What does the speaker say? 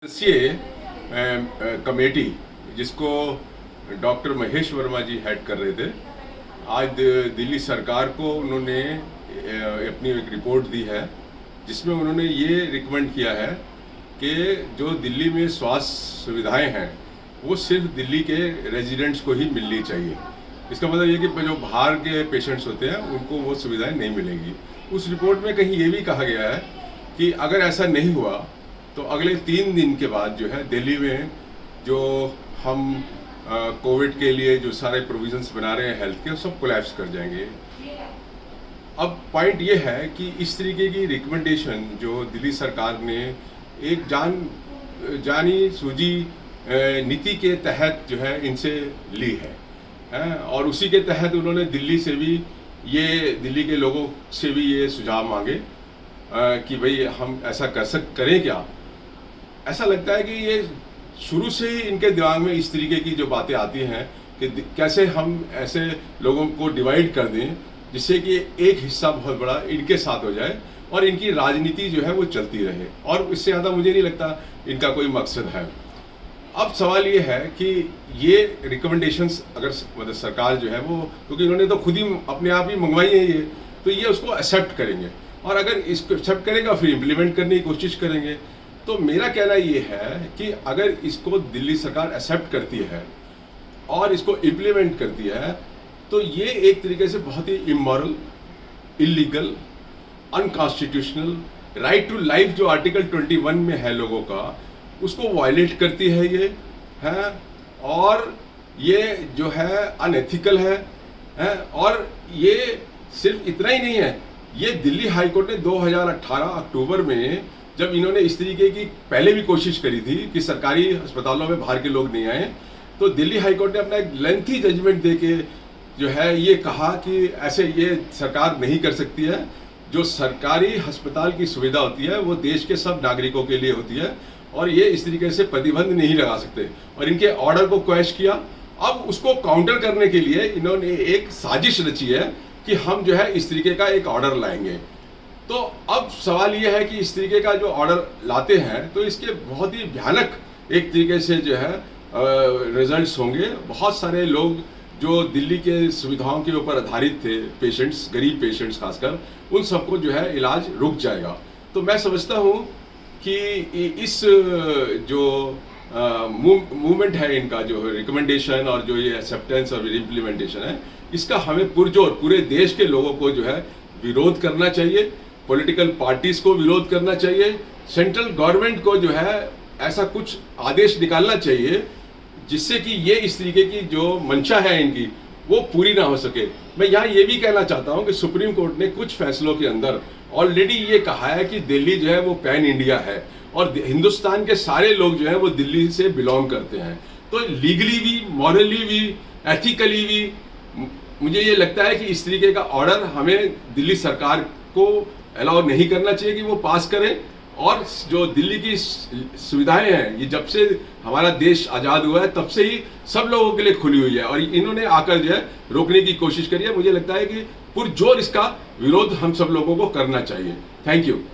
सदस्यीय कमेटी जिसको डॉक्टर महेश वर्मा जी हेड कर रहे थे, आज दिल्ली सरकार को उन्होंने अपनी एक रिपोर्ट दी है जिसमें उन्होंने ये रिकमेंड किया है कि जो दिल्ली में स्वास्थ्य सुविधाएं हैं वो सिर्फ दिल्ली के रेजिडेंट्स को ही मिलनी चाहिए। इसका मतलब ये कि जो बाहर के पेशेंट्स होते हैं उनको वो सुविधाएं नहीं मिलेंगी। उस रिपोर्ट में कहीं ये भी कहा गया है कि अगर ऐसा नहीं हुआ तो अगले 3 दिन के बाद जो है दिल्ली में जो हम कोविड के लिए जो सारे प्रोविजंस बना रहे हैं हेल्थ के, सब कोलैप्स कर जाएंगे। अब पॉइंट ये है कि इस तरीके की रिकमेंडेशन जो दिल्ली सरकार ने एक जानी सूझी नीति के तहत जो है इनसे ली है और उसी के तहत उन्होंने दिल्ली से भी दिल्ली के लोगों से भी ये सुझाव मांगे कि भाई हम ऐसा करें क्या। ऐसा लगता है कि ये शुरू से ही इनके दिमाग में इस तरीके की जो बातें आती हैं कि कैसे हम ऐसे लोगों को डिवाइड कर दें जिससे कि एक हिस्सा बहुत बड़ा इनके साथ हो जाए और इनकी राजनीति जो है वो चलती रहे, और इससे ज़्यादा मुझे नहीं लगता इनका कोई मकसद है। अब सवाल ये है कि ये रिकमेंडेशंस अगर मतलब सरकार जो है वो, क्योंकि इन्होंने तो खुद ही अपने आप ही मंगवाई है ये, तो ये उसको एक्सेप्ट करेंगे और अगर इसको एक्सेप्ट करेगा फिर इम्प्लीमेंट करने की कोशिश करेंगे। तो मेरा कहना ये है कि अगर इसको दिल्ली सरकार एक्सेप्ट करती है और इसको इम्प्लीमेंट करती है तो ये एक तरीके से बहुत ही immoral, illegal, unconstitutional, right to life जो आर्टिकल 21 में है लोगों का, उसको वायलेट करती है ये है, और ये जो है अनएथिकल है और ये सिर्फ इतना ही नहीं है, ये दिल्ली हाईकोर्ट ने 2018 अक्टूबर में जब इन्होंने इस तरीके की पहले भी कोशिश करी थी कि सरकारी अस्पतालों में बाहर के लोग नहीं आए, तो दिल्ली हाईकोर्ट ने अपना एक लेंथी जजमेंट देके जो है ये कहा कि ऐसे ये सरकार नहीं कर सकती है। जो सरकारी अस्पताल की सुविधा होती है वो देश के सब नागरिकों के लिए होती है और ये इस तरीके से प्रतिबंध नहीं लगा सकते, और इनके ऑर्डर को क्वेश्चन किया। अब उसको काउंटर करने के लिए इन्होंने एक साजिश रची है कि हम जो है इस तरीके का एक ऑर्डर लाएंगे। तो अब सवाल ये है कि इस तरीके का जो ऑर्डर लाते हैं तो इसके बहुत ही भयानक एक तरीके से जो है रिजल्ट्स होंगे। बहुत सारे लोग जो दिल्ली के सुविधाओं के ऊपर आधारित थे, पेशेंट्स, गरीब पेशेंट्स खासकर, उन सबको जो है इलाज रुक जाएगा। तो मैं समझता हूँ कि इस जो मूवमेंट है इनका, जो रिकमेंडेशन और जो ये एक्सेप्टेंस और इम्प्लीमेंटेशन है, इसका हमें पुरजोर पूरे देश के लोगों को जो है विरोध करना चाहिए, पॉलिटिकल पार्टीज को विरोध करना चाहिए, सेंट्रल गवर्नमेंट को जो है ऐसा कुछ आदेश निकालना चाहिए जिससे कि ये इस तरीके की जो मंशा है इनकी वो पूरी ना हो सके। मैं यहाँ ये भी कहना चाहता हूँ कि सुप्रीम कोर्ट ने कुछ फैसलों के अंदर ऑलरेडी ये कहा है कि दिल्ली जो है वो पैन इंडिया है और हिंदुस्तान के सारे लोग जो है वो दिल्ली से बिलोंग करते हैं। तो लीगली भी, मॉरली भी, एथिकली भी मुझे ये लगता है कि इस तरीके का ऑर्डर हमें दिल्ली सरकार को अलाउ नहीं करना चाहिए कि वो पास करें। और जो दिल्ली की सुविधाएं हैं ये जब से हमारा देश आज़ाद हुआ है तब से ही सब लोगों के लिए खुली हुई है और इन्होंने आकर जो है रोकने की कोशिश करी है। मुझे लगता है कि पुरजोर इसका विरोध हम सब लोगों को करना चाहिए। Thank you.